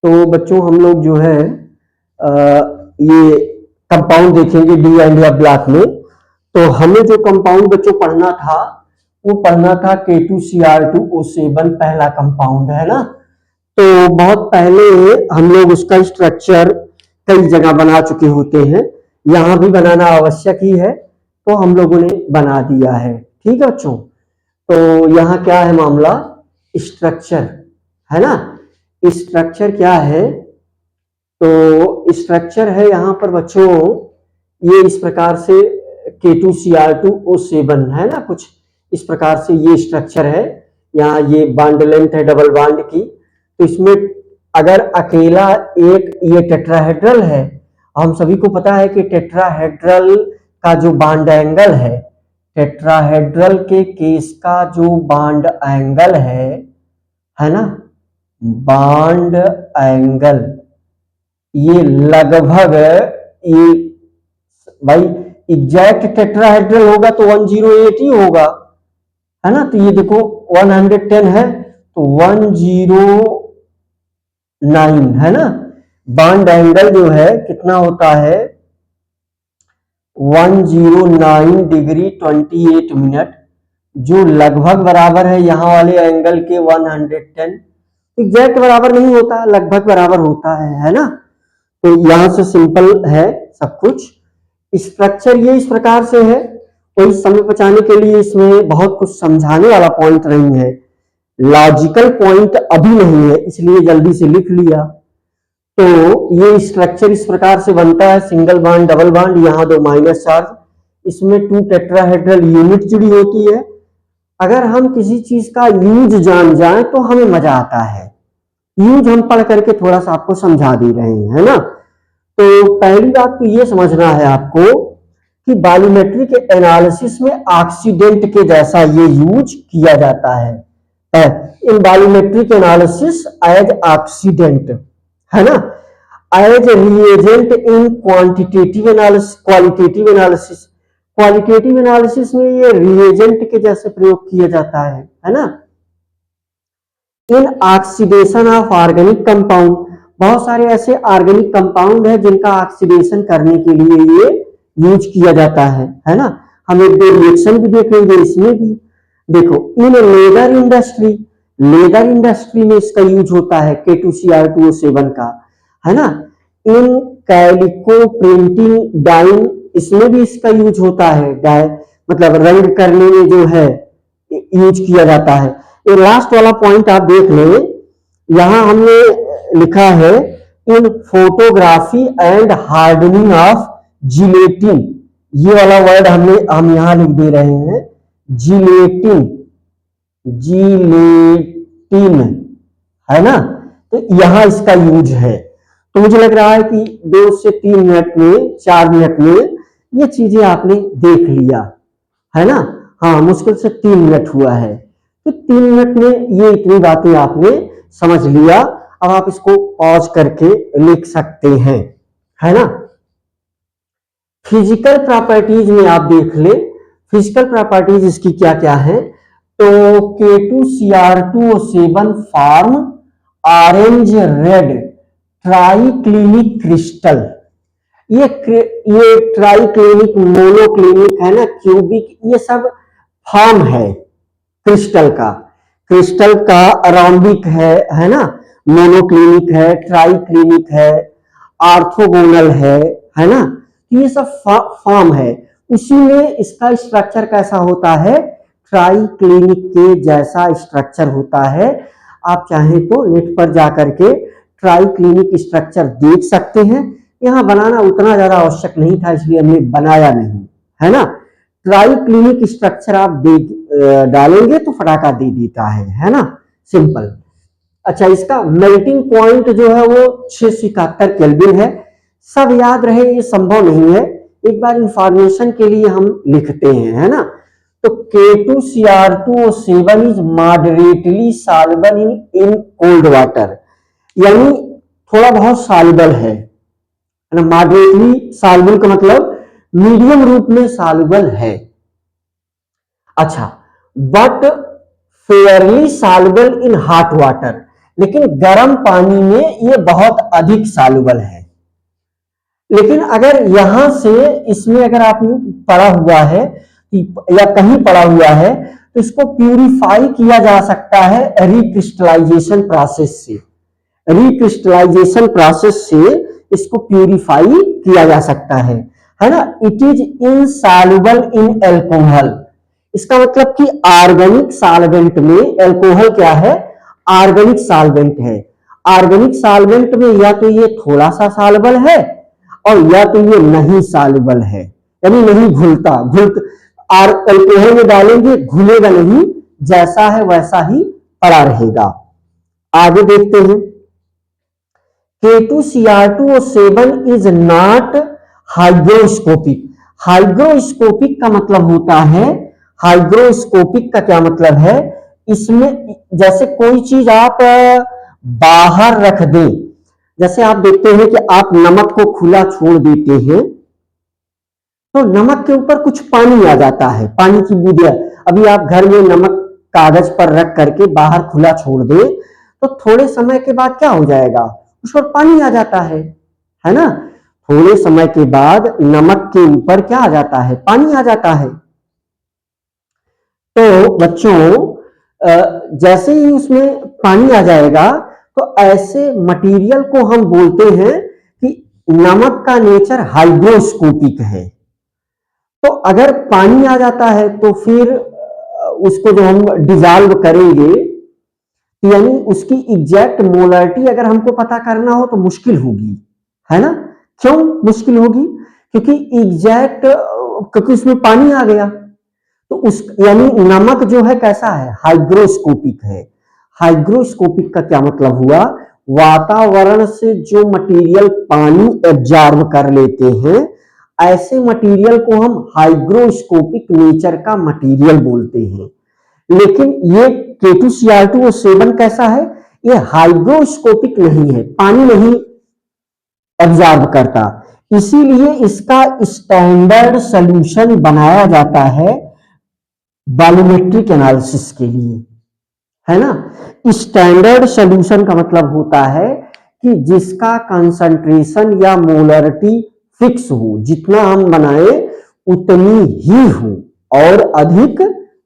तो बच्चों हम लोग जो है ये कंपाउंड देखेंगे डी एंड या ब्लॉक में। तो हमें जो कंपाउंड बच्चों पढ़ना था वो पढ़ना था K2Cr2O7 पहला कंपाउंड है ना। तो बहुत पहले हम लोग उसका स्ट्रक्चर कई जगह बना चुके होते हैं, यहाँ भी बनाना आवश्यक ही है, तो हम लोगों ने बना दिया है। ठीक है बच्चों, तो यहाँ क्या है मामला, स्ट्रक्चर है ना। स्ट्रक्चर क्या है, तो स्ट्रक्चर है यहाँ पर बच्चों ये इस प्रकार से K2Cr2O7 है ना, कुछ इस प्रकार से ये स्ट्रक्चर है। यहाँ ये बॉन्ड लेंथ है डबल बॉन्ड की, तो इसमें अगर अकेला एक ये टेट्राहेड्रल है, हम सभी को पता है कि टेट्राहेड्रल का जो बॉन्ड एंगल है, टेट्राहेड्रल के केस का जो बॉन्ड एंगल है ना, बॉन्ड एंगल ये लगभग ये भाई एग्जैक्ट टेट्राहेड्रल होगा तो 108 ही होगा है ना। तो ये देखो 110 है तो 109 है ना। बॉन्ड एंगल जो है कितना होता है 109 डिग्री 28 मिनट, जो लगभग बराबर है यहाँ वाले एंगल के 110। एग्जैक्ट बराबर नहीं होता, लगभग बराबर होता है ना। तो यहां से सिंपल है सब कुछ। स्ट्रक्चर ये इस प्रकार से है, कोई समय बचाने के लिए इसमें बहुत कुछ समझाने वाला पॉइंट नहीं है, लॉजिकल पॉइंट अभी नहीं है, इसलिए जल्दी से लिख लिया। तो ये स्ट्रक्चर इस प्रकार से बनता है, सिंगल बॉन्ड डबल बॉन्ड, यहाँ दो माइनस चार्ज, इसमें 2 टेट्राहेड्रल यूनिट जुड़ी होती है। अगर हम किसी चीज का यूज जान जाए तो हमें मजा आता है, यूज हम पढ़ करके थोड़ा सा आपको समझा दे रहे हैं है ना। तो पहली बात तो ये समझना है आपको कि वॉल्यूमेट्रिक एनालिसिस में ऑक्सीडेंट के जैसा ये यूज किया जाता है in volumetric analysis as oxidant है ना, as reagent in quantitative analysis, qualitative analysis, qualitative analysis में ये रिएजेंट के जैसे प्रयोग किया जाता है ना। In oxidation of organic compound, बहुत सारे ऐसे ऑर्गेनिक कंपाउंड है जिनका ऑक्सीडेशन करने के लिए ये यूज किया जाता है ना। हम एक दो रिएक्शन भी देखेंगे इसमें भी। देखो इन लेदर इंडस्ट्री, लेदर इंडस्ट्री में इसका यूज होता है K2Cr2O7 का है ना। इन कैलिको प्रिंटिंग डाइन, इसमें भी इसका यूज होता है, डाई मतलब रंग करने में जो है यूज किया जाता है। ये लास्ट वाला पॉइंट आप देख लें, यहां हमने लिखा है in photography and hardening of gelatin, ये वाला वर्ड हम यहां लिख दे रहे हैं, जिलेटिन, जिलेटिन है ना। तो यहां इसका यूज है। तो मुझे लग रहा है कि 2 से 3 मिनट में, 4 मिनट में ये चीजें आपने देख लिया है ना। हाँ मुश्किल से 3 मिनट हुआ है, तो 3 मिनट में ये इतनी बातें आपने समझ लिया। अब आप इसको पॉज करके लिख सकते हैं है ना। फिजिकल प्रॉपर्टीज में आप देख ले, फिजिकल प्रॉपर्टीज इसकी क्या क्या है। तो K2Cr2O7 form orange red triclinic crystal, ये ट्राइक्लिनिक, मोनोक्लिनिक है ना, क्यूबिक, ये सब फॉर्म है क्रिस्टल का। क्रिस्टल का अराउंडिक है ना, मोनोक्लिनिक है, ट्राइक्लिनिक है, ऑर्थोगोनल है ना। ये सब फॉर्म है, उसी में इसका स्ट्रक्चर कैसा होता है, ट्राइक्लिनिक के जैसा स्ट्रक्चर होता है। आप चाहें तो नेट पर जाकर के ट्राइक्लिनिक स्ट्रक्चर देख सकते हैं, यहाँ बनाना उतना ज्यादा आवश्यक नहीं था इसलिए हमने बनाया नहीं है ना। ट्राइक्लिनिक स्ट्रक्चर आप डालेंगे तो फटाका दे देता है ना, सिंपल। अच्छा इसका मेल्टिंग पॉइंट जो है वो 671 केल्विन है। सब याद रहे ये संभव नहीं है, एक बार इंफॉर्मेशन के लिए हम लिखते हैं है ना। तो K2Cr2O7 is moderately soluble in cold water, यानी थोड़ा बहुत सॉल्युबल है ना। मॉडरेटली सॉल्युबल का मतलब मीडियम रूप में सॉल्युबल है। अच्छा but Fairlie soluble in hot water, लेकिन गर्म पानी में ये बहुत अधिक सॉल्युबल है। लेकिन अगर यहां से इसमें अगर आपने पढ़ा हुआ है या कहीं पढ़ा हुआ है तो इसको प्यूरिफाई किया जा सकता है रिक्रिस्टलाइजेशन प्रोसेस से। रिक्रिस्टलाइजेशन प्रोसेस से इसको प्यूरिफाई किया जा सकता है ना। It is insoluble in alcohol. इसका मतलब कि ऑर्गेनिक सॉल्वेंट में एल्कोहल क्या है, ऑर्गेनिक सॉल्वेंट है। ऑर्गेनिक सॉल्वेंट में या तो ये थोड़ा सा सॉल्युबल है और या तो ये नहीं सॉल्युबल है, यानी नहीं घुलता। और एल्कोहल में डालेंगे घुलेगा नहीं, जैसा है वैसा ही पड़ा रहेगा। आगे देखते हैं, K2Cr2O7 is not hygroscopic. Hygroscopic का मतलब होता है, हाइग्रोस्कोपिक का क्या मतलब है, इसमें जैसे कोई चीज आप बाहर रख दें, जैसे आप देखते हैं कि आप नमक को खुला छोड़ देते हैं तो नमक के ऊपर कुछ पानी आ जाता है, पानी की बूंदें। अभी आप घर में नमक कागज पर रख करके बाहर खुला छोड़ दे तो थोड़े समय के बाद क्या हो जाएगा, उस पर पानी आ जाता है ना। थोड़े समय के बाद नमक के ऊपर क्या आ जाता है, पानी आ जाता है। तो बच्चों जैसे ही उसमें पानी आ जाएगा तो ऐसे मटेरियल को हम बोलते हैं कि नमक का नेचर हाइग्रोस्कोपिक है। तो अगर पानी आ जाता है तो फिर उसको जो हम डिजॉल्व करेंगे तो यानी उसकी एग्जैक्ट मोलरिटी अगर हमको पता करना हो तो मुश्किल होगी, है ना। क्यों मुश्किल होगी, क्योंकि एग्जैक्ट, क्योंकि उसमें पानी आ गया तो उस यानी नमक जो है कैसा है, हाइग्रोस्कोपिक है। हाइग्रोस्कोपिक का क्या मतलब हुआ, वातावरण से जो मटेरियल पानी एब्जॉर्ब कर लेते हैं ऐसे मटेरियल को हम हाइग्रोस्कोपिक नेचर का मटेरियल बोलते हैं। लेकिन ये K2Cr2O7 कैसा है, ये हाइग्रोस्कोपिक नहीं है, पानी नहीं एब्जॉर्ब करता, इसीलिए इसका स्टैंडर्ड सॉल्यूशन बनाया जाता है वॉल्यूमेट्रिक एनालिसिस के लिए, है ना। स्टैंडर्ड सॉल्यूशन का मतलब होता है कि जिसका कंसंट्रेशन या मोलरिटी फिक्स हो, जितना हम बनाए उतनी ही हो और अधिक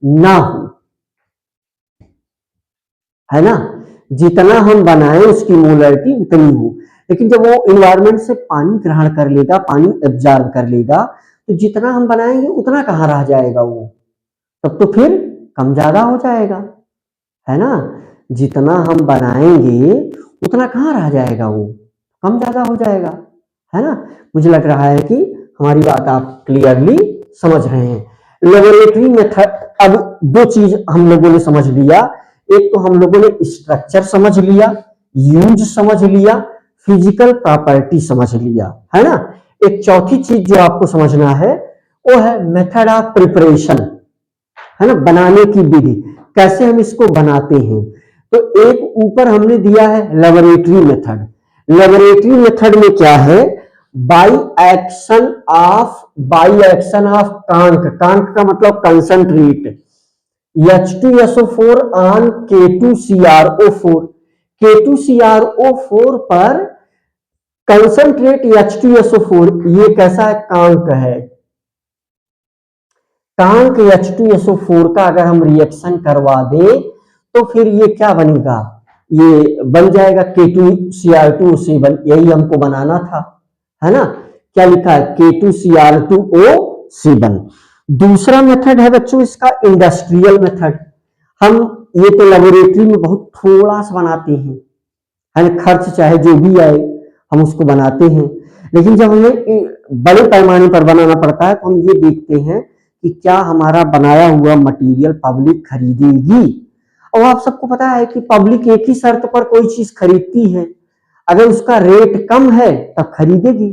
ना हो, है ना। जितना हम बनाए उसकी मोलरिटी उतनी हो, लेकिन जब वो एनवायरमेंट से पानी ग्रहण कर लेगा, पानी एब्जॉर्ब कर लेगा तो जितना हम बनाएंगे उतना कहाँ रह जाएगा, वो तब तो फिर कम ज्यादा हो जाएगा, है ना। जितना हम बनाएंगे उतना कहाँ रह जाएगा, वो कम ज्यादा हो जाएगा, है ना। मुझे लग रहा है कि हमारी बात आप क्लियरली समझ रहे हैं। लेबोरेटरी मेथड, अब दो चीज हम लोगों ने समझ लिया, एक तो हम लोगों ने स्ट्रक्चर समझ लिया, यूज समझ लिया, फिजिकल प्रॉपर्टी समझ लिया, है ना। एक चौथी चीज जो आपको समझना है वो है मेथड ऑफ प्रिपरेशन, है ना, बनाने की विधि, कैसे हम इसको बनाते हैं। तो एक ऊपर हमने दिया है लेबोरेटरी मेथड। लेबोरेटरी मेथड में क्या है, बाई एक्शन ऑफ कांक, कांक का मतलब concentrate, H2SO4 on K2CrO4, K2CrO4 पर कंसंट्रेट H2SO4, ये कैसा है, कांक है। कांक H2SO4 का अगर हम रिएक्शन करवा दें तो फिर ये क्या बनेगा, ये बन जाएगा K2Cr2O7, यही हमको बनाना था, है ना। क्या लिखा है, K2Cr2O7। दूसरा मेथड है बच्चों इसका इंडस्ट्रियल मेथड। हम ये तो लेबोरेटरी में बहुत थोड़ा सा बनाते हैं, है ना, खर्च चाहे जो भी आए हम उसको बनाते हैं, लेकिन जब हमें बड़े पैमाने पर बनाना पड़ता है तो हम ये देखते हैं कि क्या हमारा बनाया हुआ मटेरियल पब्लिक खरीदेगी। और आप सबको पता है कि पब्लिक एक ही शर्त पर कोई चीज खरीदती है, अगर उसका रेट कम है तब खरीदेगी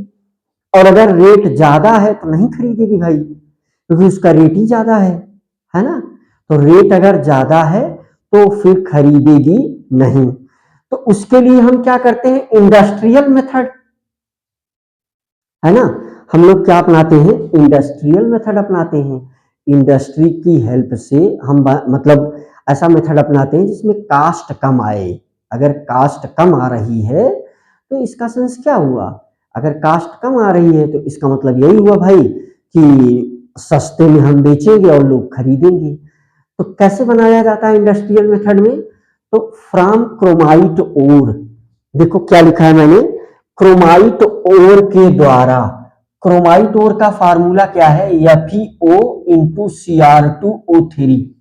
और अगर रेट ज्यादा है तो नहीं खरीदेगी भाई, क्योंकि उसका रेट ही ज्यादा है ना। तो रेट अगर ज्यादा है तो फिर खरीदेगी नहीं। तो उसके लिए हम क्या करते हैं, इंडस्ट्रियल मेथड, है ना। हम लोग क्या अपनाते हैं, इंडस्ट्रियल मेथड अपनाते हैं। इंडस्ट्री की हेल्प से हम मतलब ऐसा मेथड अपनाते हैं जिसमें कास्ट कम आए, अगर कास्ट कम आ रही है तो इसका सेंस क्या हुआ, अगर कास्ट कम आ रही है तो इसका मतलब यही हुआ भाई कि सस्ते में हम बेचेंगे और लोग खरीदेंगे। तो कैसे बनाया जाता है इंडस्ट्रियल मेथड में, तो फ्रॉम क्रोमाइट ओर, देखो क्या लिखा है मैंने, क्रोमाइट ओर के द्वारा। क्रोमाइट ओर का फार्मूला क्या है, FeO into Cr2O3,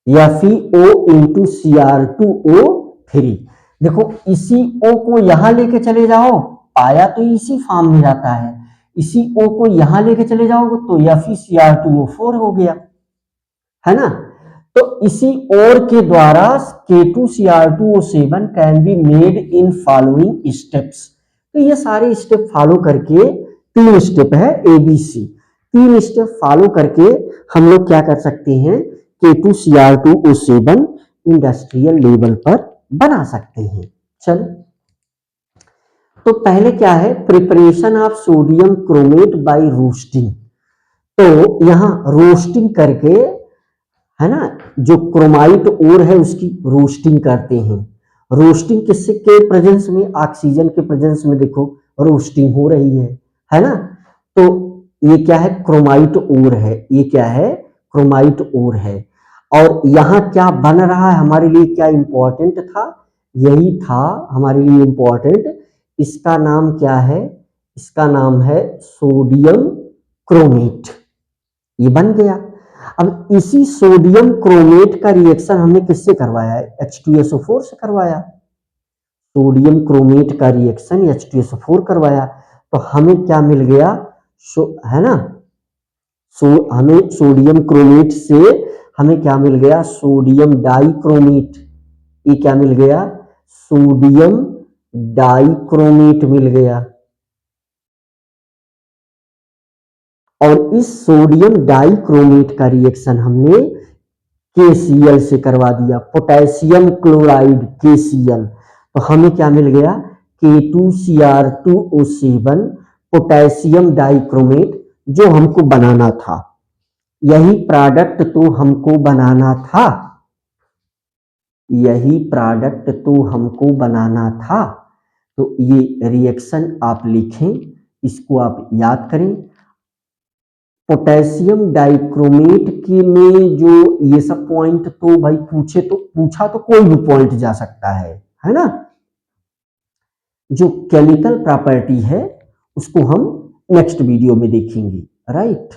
FeO into Cr2O3। देखो इसी O को यहां लेके चले जाओ, पाया तो इसी फॉर्म में जाता है, इसी O को यहां लेके चले जाओगे तो FeCr2O4 हो गया, है ना। तो इसी और के द्वारा K2Cr2O7 can be made in following steps. तो ये सारे स्टेप फॉलो करके, 3 स्टेप है ABC, 3 स्टेप फॉलो करके हम लोग क्या कर सकते हैं, K2Cr2O7 इंडस्ट्रियल लेवल पर बना सकते हैं। चलो, तो पहले क्या है, preparation of sodium chromate by roasting. तो यहां रोस्टिंग करके, है ना, जो क्रोमाइट ओर है उसकी रोस्टिंग करते हैं। रोस्टिंग किससे के प्रेजेंस में, ऑक्सीजन के प्रेजेंस में देखो रोस्टिंग हो रही है ना। तो ये क्या है, क्रोमाइट ओर है, ये क्या है, क्रोमाइट ओर है। और यहाँ क्या बन रहा है हमारे लिए, क्या इंपॉर्टेंट था, यही था हमारे लिए इंपॉर्टेंट। इसका नाम क्या है, इसका नाम है सोडियम क्रोमेट, ये बन गया। अब इसी सोडियम क्रोमेट का रिएक्शन हमने किससे करवाया है, H2SO4 से करवाया। सोडियम क्रोमेट का रिएक्शन H2SO4 करवाया, तो हमें क्या मिल गया, है ना, हमें सोडियम क्रोमेट से हमें क्या मिल गया, सोडियम डाइक्रोमेट। ये क्या मिल गया, सोडियम डाइक्रोमेट मिल गया। और इस सोडियम डाइक्रोमेट का रिएक्शन हमने KCl से करवा दिया, पोटेशियम क्लोराइड KCl। तो हमें क्या मिल गया, K2Cr2O7 पोटेशियम डाइक्रोमेट, जो हमको बनाना था, यही प्रोडक्ट तो हमको बनाना था, यही प्रोडक्ट तो हमको बनाना था। तो ये रिएक्शन आप लिखें, इसको आप याद करें। पोटेशियम डाइक्रोमेट के में जो ये सब पॉइंट तो भाई पूछा तो कोई भी पॉइंट जा सकता है ना। जो केमिकल प्रॉपर्टी है उसको हम नेक्स्ट वीडियो में देखेंगे, राइट।